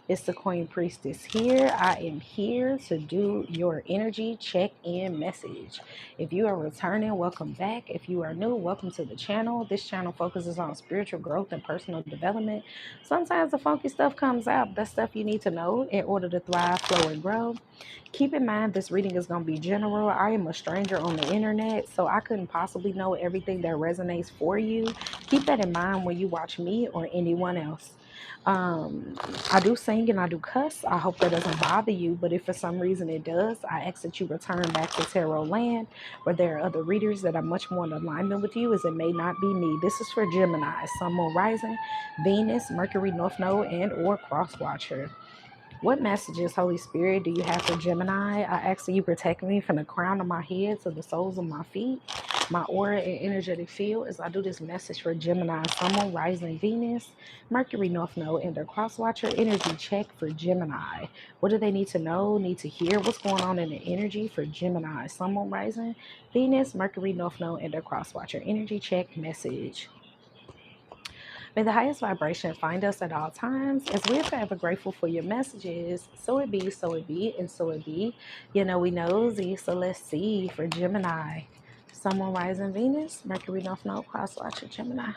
It's the Queen Priestess here. I am here to do your energy check-in message. If you are returning, welcome back. If you are new, welcome to the channel. This channel focuses on spiritual growth and personal development. Sometimes the funky stuff comes out. That's stuff you need to know in order to thrive, flow, and grow. Keep in mind, this reading is going to be general. I am a stranger on the internet, so I couldn't possibly know everything that resonates for you. Keep that in mind when you watch me or anyone else. I do sing and I do cuss. I hope that doesn't bother you, but if for some reason it does, I ask that you return back to Tarot Land, where there are other readers that are much more in alignment with you, as it may not be me. This is for Gemini, Sun, Moon, Rising, Venus, Mercury, North Node, and or Cross Watcher. What messages, Holy Spirit, do you have for Gemini? I ask that you protect me from the crown of my head to the soles of my feet, my aura and energetic field, as I do this message for Gemini, Sun, Moon, Rising, Venus, Mercury, North Node, and their Cross Watcher energy check for Gemini. What do they need to know, need to hear? What's going on in the energy for Gemini, Sun, Moon, Rising, Venus, Mercury, North Node, and their Cross Watcher energy check message. May the highest vibration find us at all times, as we are forever grateful for your messages. So it be, so it be, and so it be. You know we nosy, so let's see for Gemini. Sun, Moon, Rising, Venus, Mercury, North Node, Cross Watcher, Gemini.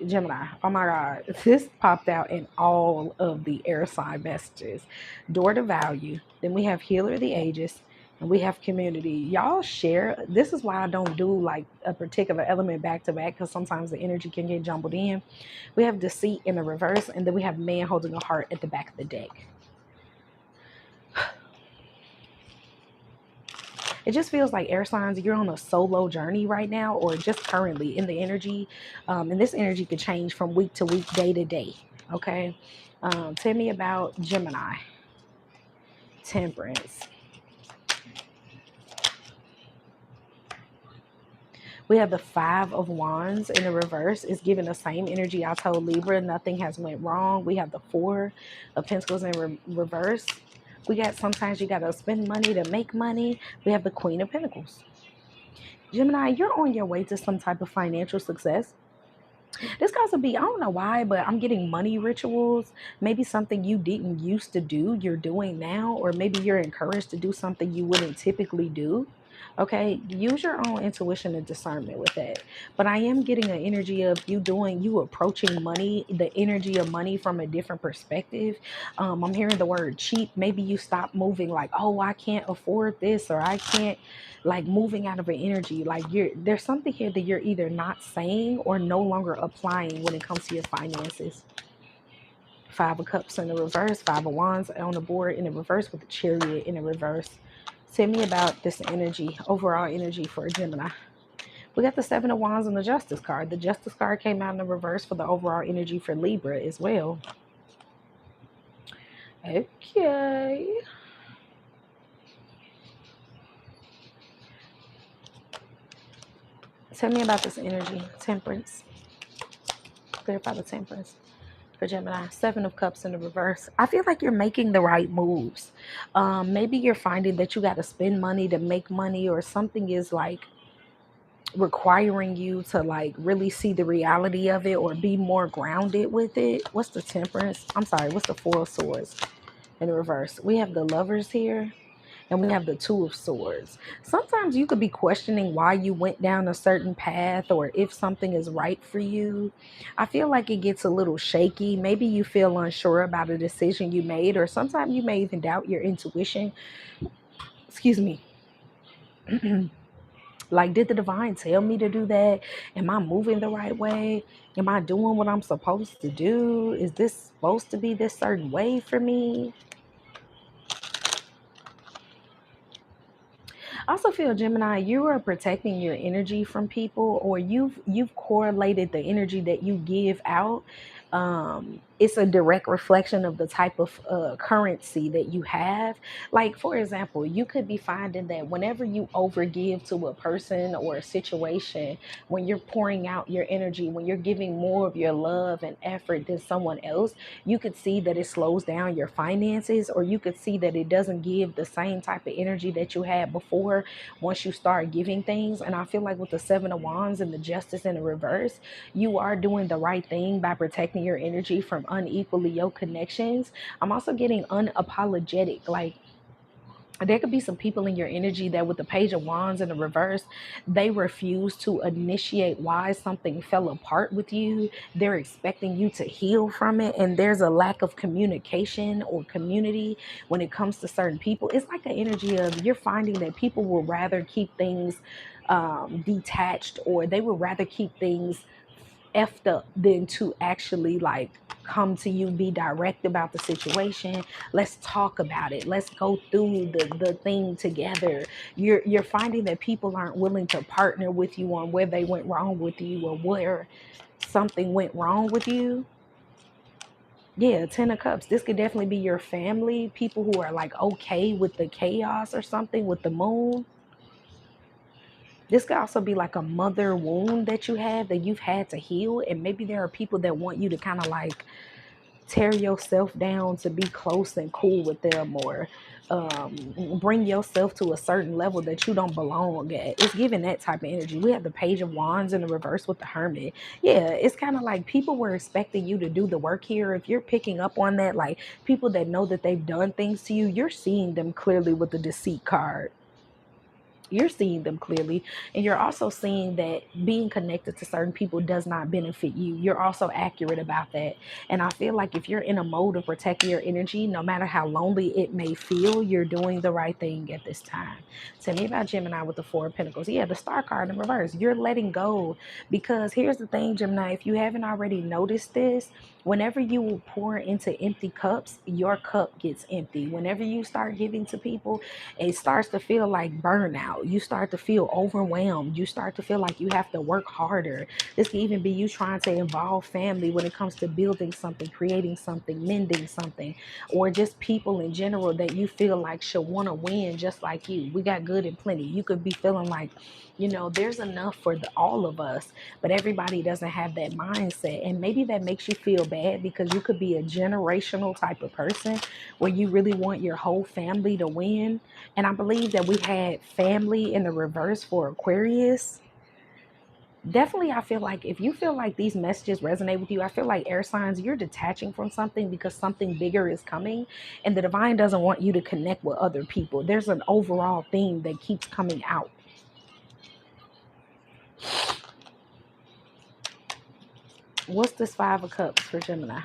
Gemini, oh my God, this popped out in all of the air sign messages. Door to value. Then we have healer of the ages, and we have community. Y'all share. This is why I don't do like a particular element back to back, because sometimes the energy can get jumbled in. We have deceit in the reverse, and then we have man holding a heart at the back of the deck. It just feels like air signs, you're on a solo journey right now, or just currently in the energy. And this energy could change from week to week, day to day. Okay. Tell me about Gemini. Temperance. We have the 5 of Wands in the reverse. It's giving the same energy I told Libra. Nothing has went wrong. We have the 4 of Pentacles in reverse. We got sometimes you got to spend money to make money. We have the Queen of Pentacles. Gemini, you're on your way to some type of financial success. This could also be, I don't know why, but I'm getting money rituals. Maybe something you didn't used to do, you're doing now, or maybe you're encouraged to do something you wouldn't typically do. Okay, use your own intuition and discernment with that. But I am getting an energy of you approaching money, the energy of money from a different perspective. I'm hearing the word cheap. Maybe you stop moving like, oh, I can't afford this, or I can't, like moving out of an energy. Like there's something here that you're either not saying or no longer applying when it comes to your finances. 5 of Cups in the reverse, 5 of Wands on the board in the reverse with the Chariot in the reverse. Tell me about this energy, overall energy for Gemini. We got the 7 of Wands and the Justice card. The Justice card came out in the reverse for the overall energy for Libra as well. Okay. Tell me about this energy. Temperance. Clarify the Temperance for Gemini. 7 of Cups in the reverse. I feel like you're making the right moves. Maybe you're finding that you got to spend money to make money, or something is like requiring you to like really see the reality of it or be more grounded with it. What's the Temperance? I'm sorry, what's the 4 of Swords in the reverse? We have the Lovers here, and we have the 2 of Swords. Sometimes you could be questioning why you went down a certain path, or if something is right for you. I feel like it gets a little shaky. Maybe you feel unsure about a decision you made, or sometimes you may even doubt your intuition. Excuse me. Like, did the divine tell me to do that? Am I moving the right way? Am I doing what I'm supposed to do? Is this supposed to be this certain way for me? I also feel, Gemini, you are protecting your energy from people, or you've correlated the energy that you give out. It's a direct reflection of the type of currency that you have. Like, for example, you could be finding that whenever you overgive to a person or a situation, when you're pouring out your energy, when you're giving more of your love and effort than someone else, you could see that it slows down your finances, or you could see that it doesn't give the same type of energy that you had before once you start giving things. And I feel like with the 7 of Wands and the Justice in the reverse, you are doing the right thing by protecting in your energy from unequally yoked connections. I'm also getting unapologetic. Like, there could be some people in your energy that with the page of wands in the reverse, they refuse to initiate why something fell apart with you. They're expecting you to heal from it, and there's a lack of communication or community when it comes to certain people. It's like an energy of, you're finding that people will rather keep things detached, or they would rather keep things effed up than to actually like come to you, be direct about the situation. Let's talk about it. Let's go through the thing together. You're finding that people aren't willing to partner with you on where they went wrong with you, or where something went wrong with you. Yeah, 10 of cups. This could definitely be your family, people who are like okay with the chaos or something with the moon. This could also be like a mother wound that you have that you've had to heal. And maybe there are people that want you to kind of like tear yourself down to be close and cool with them, or bring yourself to a certain level that you don't belong at. It's giving that type of energy. We have the page of wands in the reverse with the hermit. Yeah, it's kind of like people were expecting you to do the work here. If you're picking up on that, like people that know that they've done things to you, you're seeing them clearly with the deceit card. You're seeing them clearly, and you're also seeing that being connected to certain people does not benefit you. You're also accurate about that. And I feel like if you're in a mode of protecting your energy, no matter how lonely it may feel, you're doing the right thing at this time. Tell me about Gemini with the Four of Pentacles. Yeah, the Star card in reverse. You're letting go, because here's the thing, Gemini, if you haven't already noticed this, whenever you pour into empty cups, your cup gets empty. Whenever you start giving to people, it starts to feel like burnout. You start to feel overwhelmed. You start to feel like you have to work harder. This can even be you trying to involve family when it comes to building something, creating something, mending something, or just people in general that you feel like should want to win just like you. We got good and plenty. You could be feeling like, there's enough for all of us, but everybody doesn't have that mindset. And maybe that makes you feel bad, because you could be a generational type of person where you really want your whole family to win. And I believe that we had family in the reverse for Aquarius. Definitely, I feel like if you feel like these messages resonate with you, I feel like air signs, you're detaching from something because something bigger is coming, and the divine doesn't want you to connect with other people. There's an overall theme that keeps coming out. What's this Five of Cups for Gemini?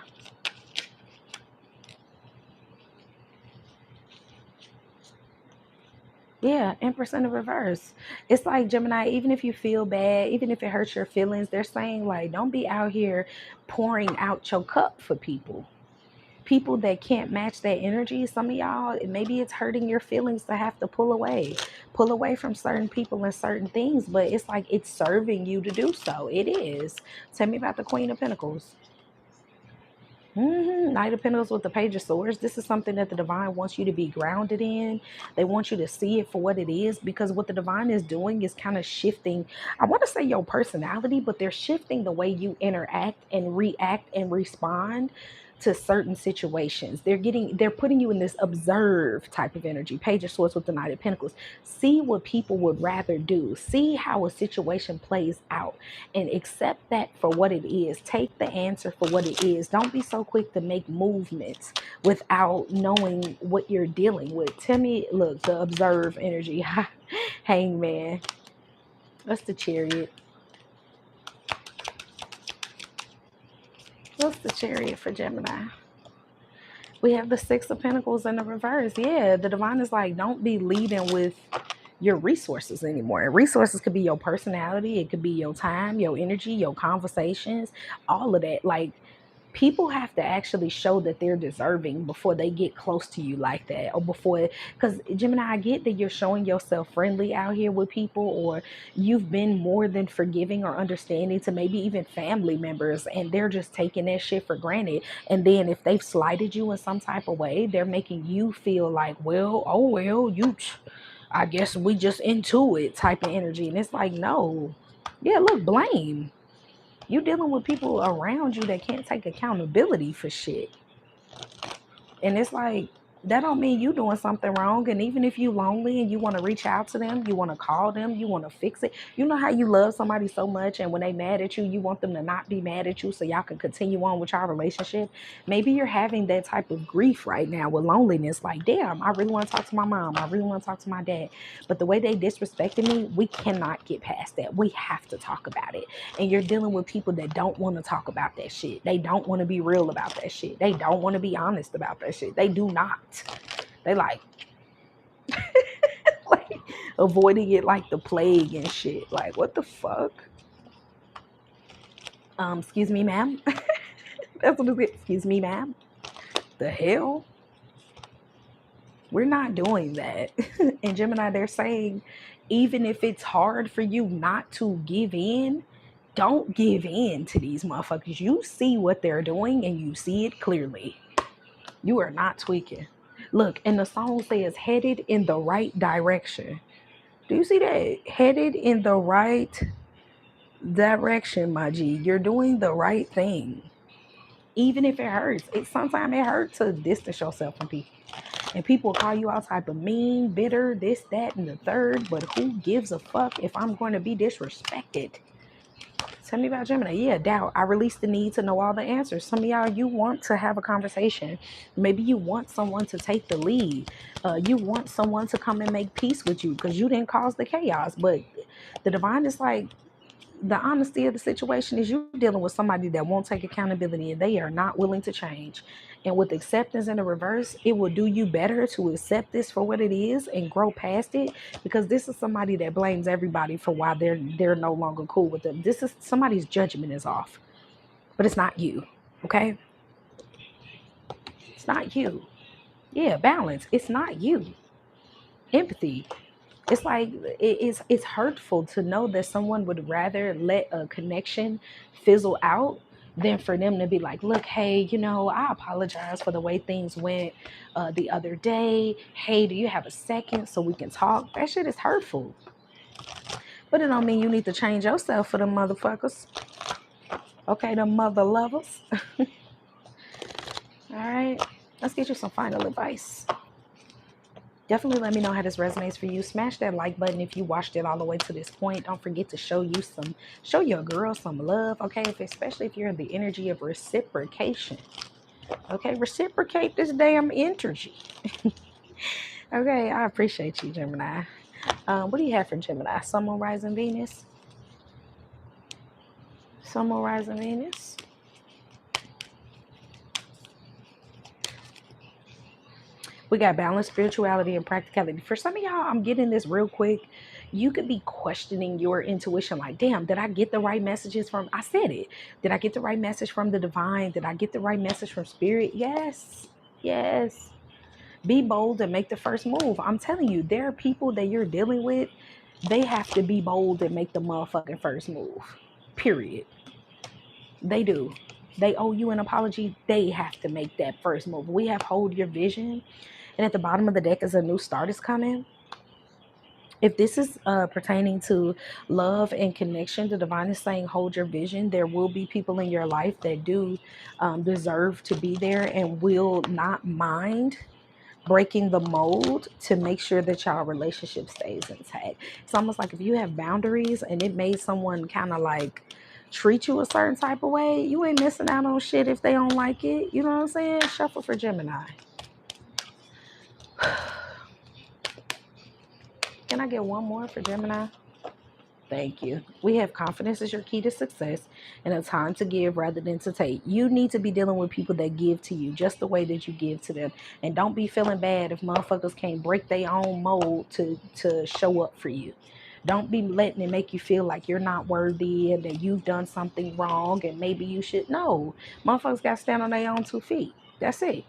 Yeah, Empress in the reverse. It's like, Gemini, even if you feel bad, even if it hurts your feelings, they're saying like, don't be out here pouring out your cup for people. People that can't match that energy. Some of y'all, maybe it's hurting your feelings to have to pull away from certain people and certain things, but it's like it's serving you to do so. It is. Tell me about the Queen of Pentacles. Knight of Pentacles with the Page of Swords. This is something that the divine wants you to be grounded in. They want you to see it for what it is, because what the divine is doing is kind of shifting, I want to say your personality, but they're shifting the way you interact and react and respond to certain situations. They're putting you in this observe type of energy. Page of Swords with the Knight of Pentacles. See what people would rather do. See how a situation plays out and accept that for what it is. Take the answer for what it is. Don't be so quick to make movements without knowing what you're dealing with. Tell me, look, the observe energy. Hangman. That's the Chariot. What's the Chariot for Gemini? We have the Six of Pentacles in the reverse. Yeah, the divine is like, don't be leading with your resources anymore. And resources could be your personality, it could be your time, your energy, your conversations, all of that. Like, people have to actually show that they're deserving before they get close to you like that, or before, because Gemini, I get that you're showing yourself friendly out here with people, or you've been more than forgiving or understanding to maybe even family members, and they're just taking that shit for granted. And then if they've slighted you in some type of way, they're making you feel like, well, oh well, I guess we just into it type of energy. And it's like, no. Yeah, look, blame. You dealing with people around you that can't take accountability for shit. And it's like, That don't mean you doing something wrong. And even if you lonely and you want to reach out to them, you want to call them, you want to fix it. You know how you love somebody so much, and when they mad at you, you want them to not be mad at you so y'all can continue on with your relationship. Maybe you're having that type of grief right now with loneliness. Like, damn, I really want to talk to my mom. I really want to talk to my dad. But the way they disrespected me, we cannot get past that. We have to talk about it. And you're dealing with people that don't want to talk about that shit. They don't want to be real about that shit. They don't want to be honest about that shit. They do not. They like like avoiding it like the plague and shit. Like, what the fuck? Excuse me, ma'am. That's what it's. Excuse me, ma'am. The hell? We're not doing that. And Gemini, they're saying, even if it's hard for you not to give in, don't give in to these motherfuckers. You see what they're doing and you see it clearly. You are not tweaking. Look, and the song says headed in the right direction. Do you see that? Headed in the right direction, my G. You're doing the right thing. Even if it hurts. Sometimes it hurts to distance yourself from people. And people call you all type of mean, bitter, this, that, and the third. But who gives a fuck if I'm going to be disrespected? Tell me about Gemini. Yeah, doubt. I release the need to know all the answers. Some of y'all, you want to have a conversation. Maybe you want someone to take the lead. You want someone to come and make peace with you because you didn't cause the chaos. But the divine is like, the honesty of the situation is you dealing with somebody that won't take accountability and they are not willing to change. And with acceptance in the reverse, it will do you better to accept this for what it is and grow past it, because this is somebody that blames everybody for why they're no longer cool with them. This is somebody's judgment is off, but it's not you. Okay, it's not you. Yeah, balance. It's not you. Empathy. It's like it's hurtful to know that someone would rather let a connection fizzle out than for them to be like, look, hey, I apologize for the way things went the other day. Hey, do you have a second so we can talk? That shit is hurtful. But it don't mean you need to change yourself for them motherfuckers. Okay, the mother lovers. All right, let's get you some final advice. Definitely let me know how this resonates for you. Smash that like button if you watched it all the way to this point. Don't forget to show your girl some love, okay? Especially if you're in the energy of reciprocation. Okay, reciprocate this damn energy. Okay, I appreciate you, Gemini. What do you have for Gemini? Sun, Moon, Rising, Venus? Sun, Moon, Rising, Venus? We got balance, spirituality, and practicality. For some of y'all, I'm getting this real quick. You could be questioning your intuition like, damn, did I get the right messages from, I said it. Did I get the right message from the divine? Did I get the right message from spirit? Yes. Yes. Be bold and make the first move. I'm telling you, there are people that you're dealing with. They have to be bold and make the motherfucking first move. Period. They do. They owe you an apology. They have to make that first move. We have hold your vision. And at the bottom of the deck is a new start is coming. If this is pertaining to love and connection, the divine is saying hold your vision. There will be people in your life that do deserve to be there and will not mind breaking the mold to make sure that y'all relationship stays intact. It's almost like if you have boundaries and it made someone kind of like treat you a certain type of way, you ain't missing out on shit if they don't like it. You know what I'm saying? Shuffle for Gemini. Can I get one more for Gemini? Thank you. We have confidence is your key to success and a time to give rather than to take. You need to be dealing with people that give to you just the way that you give to them. And don't be feeling bad if motherfuckers can't break their own mold to show up for you. Don't be letting it make you feel like you're not worthy and that you've done something wrong and maybe you should. No, motherfuckers got to stand on their own 2 feet. That's it.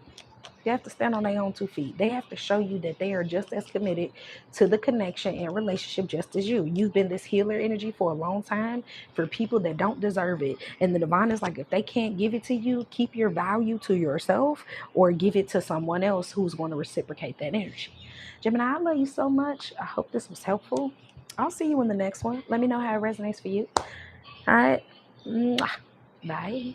They have to stand on their own 2 feet. They have to show you that they are just as committed to the connection and relationship just as you. You've been this healer energy for a long time for people that don't deserve it. And the divine is like, if they can't give it to you, keep your value to yourself or give it to someone else who's going to reciprocate that energy. Gemini, I love you so much. I hope this was helpful. I'll see you in the next one. Let me know how it resonates for you. All right. Bye.